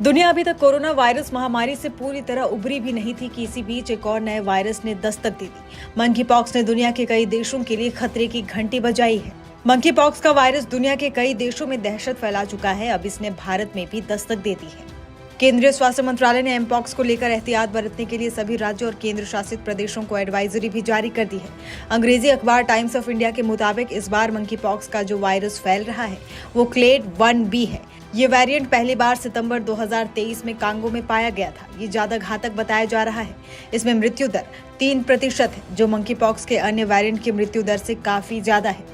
दुनिया अभी तक कोरोना वायरस महामारी से पूरी तरह उभरी भी नहीं थी कि इसी बीच एक और नए वायरस ने दस्तक दे दी। मंकी पॉक्स ने दुनिया के कई देशों के लिए खतरे की घंटी बजाई है। मंकी पॉक्स का वायरस दुनिया के कई देशों में दहशत फैला चुका है। अब इसने भारत में भी दस्तक दे दी है। केंद्रीय स्वास्थ्य मंत्रालय ने एमपॉक्स को लेकर एहतियात बरतने के लिए सभी राज्यों और केंद्र शासित प्रदेशों को एडवाइजरी भी जारी कर दी है। अंग्रेजी अखबार टाइम्स ऑफ इंडिया के मुताबिक इस बार मंकी पॉक्स का जो वायरस फैल रहा है वो क्लेड 1B है। ये वेरिएंट पहली बार सितंबर 2023 में कांगो में पाया गया था। ये ज्यादा घातक बताया जा रहा है। इसमें मृत्यु दर 3% है, जो मंकी पॉक्स के अन्य वेरिएंट की मृत्यु दर से काफी ज्यादा है।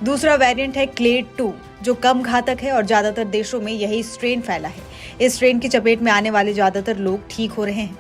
दूसरा वेरिएंट है क्लेड 2, जो कम घातक है और ज्यादातर देशों में यही स्ट्रेन फैला है। इस स्ट्रेन की चपेट में आने वाले ज्यादातर लोग ठीक हो रहे हैं।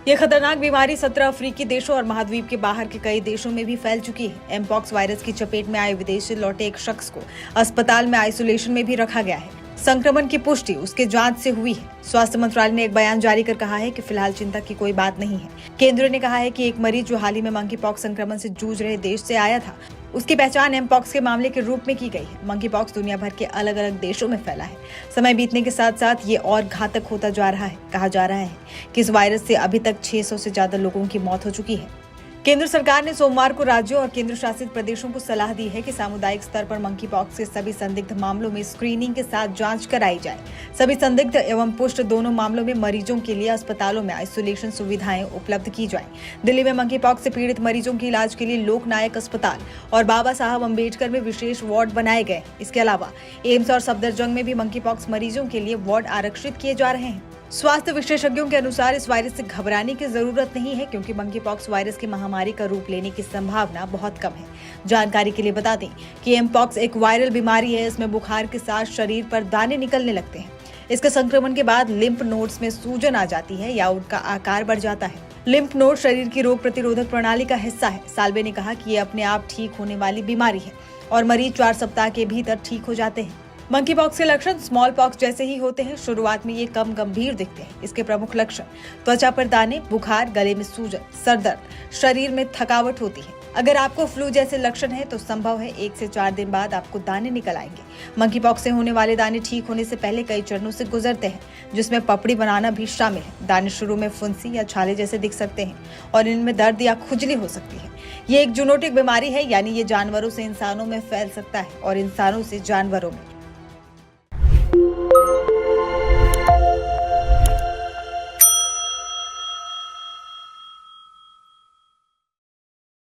यह खतरनाक बीमारी 17 अफ्रीकी देशों और महाद्वीप के बाहर के कई देशों में भी फैल चुकी है। एमपॉक्स वायरस की चपेट में आए विदेश से लौटे एक शख्स को अस्पताल में आइसोलेशन में भी रखा गया है। संक्रमण की पुष्टि उसके जांच से हुई है। स्वास्थ्य मंत्रालय ने एक बयान जारी कर कहा है कि फिलहाल चिंता की कोई बात नहीं है। केंद्र ने कहा है कि एक मरीज जो हाल ही में मंकी पॉक्स संक्रमण से जूझ रहे देश से आया था, उसकी पहचान एमपॉक्स के मामले के रूप में की गई है। मंकी पॉक्स दुनिया भर के अलग अलग देशों में फैला है। समय बीतने के साथ साथ ये और घातक होता जा रहा है। कहा जा रहा है कि इस वायरस से अभी तक 600 से ज्यादा लोगों की मौत हो चुकी है। केंद्र सरकार ने सोमवार को राज्यों और केंद्र शासित प्रदेशों को सलाह दी है कि सामुदायिक स्तर पर मंकी पॉक्स के सभी संदिग्ध मामलों में स्क्रीनिंग के साथ जांच कराई जाए। सभी संदिग्ध एवं पुष्ट दोनों मामलों में मरीजों के लिए अस्पतालों में आइसोलेशन सुविधाएं उपलब्ध की जाएं। दिल्ली में मंकी पॉक्स से पीड़ित मरीजों के इलाज के लिए लोक नायक अस्पताल और बाबा साहब अम्बेडकर में विशेष वार्ड बनाए गए। इसके अलावा एम्स और सफदरजंग में भी मंकी पॉक्स मरीजों के लिए वार्ड आरक्षित किए जा रहे हैं। स्वास्थ्य विशेषज्ञों के अनुसार इस वायरस से घबराने की जरूरत नहीं है, क्योंकि मंकी पॉक्स वायरस की महामारी का रूप लेने की संभावना बहुत कम है। जानकारी के लिए बता दें कि एमपॉक्स एक वायरल बीमारी है। इसमें बुखार के साथ शरीर पर दाने निकलने लगते हैं। इसके संक्रमण के बाद लिम्फ नोड्स में सूजन आ जाती है या उनका आकार बढ़ जाता है। लिम्फ नोड शरीर की रोग प्रतिरोधक प्रणाली का हिस्सा है। साल्वे ने कहा कि ये अपने आप ठीक होने वाली बीमारी है और मरीज 4 सप्ताह के भीतर ठीक हो जाते हैं। मंकी पॉक्स के लक्षण स्मॉल पॉक्स जैसे ही होते हैं। शुरुआत में ये कम गंभीर दिखते हैं। इसके प्रमुख लक्षण त्वचा पर दाने, बुखार, गले में सूजन, सर दर्द, शरीर में थकावट होती है। अगर आपको फ्लू जैसे लक्षण है तो संभव है 1 से 4 दिन बाद आपको दाने निकल आएंगे। मंकी पॉक्स से होने वाले दाने ठीक होने से पहले कई चरणों से गुजरते हैं, जिसमें पपड़ी बनाना भी शामिल है। दाने शुरू में फुंसी या छाले जैसे दिख सकते हैं और इनमें दर्द या खुजली हो सकती है। ये एक जूनोटिक बीमारी है, यानी ये जानवरों से इंसानों में फैल सकता है और इंसानों से जानवरों में।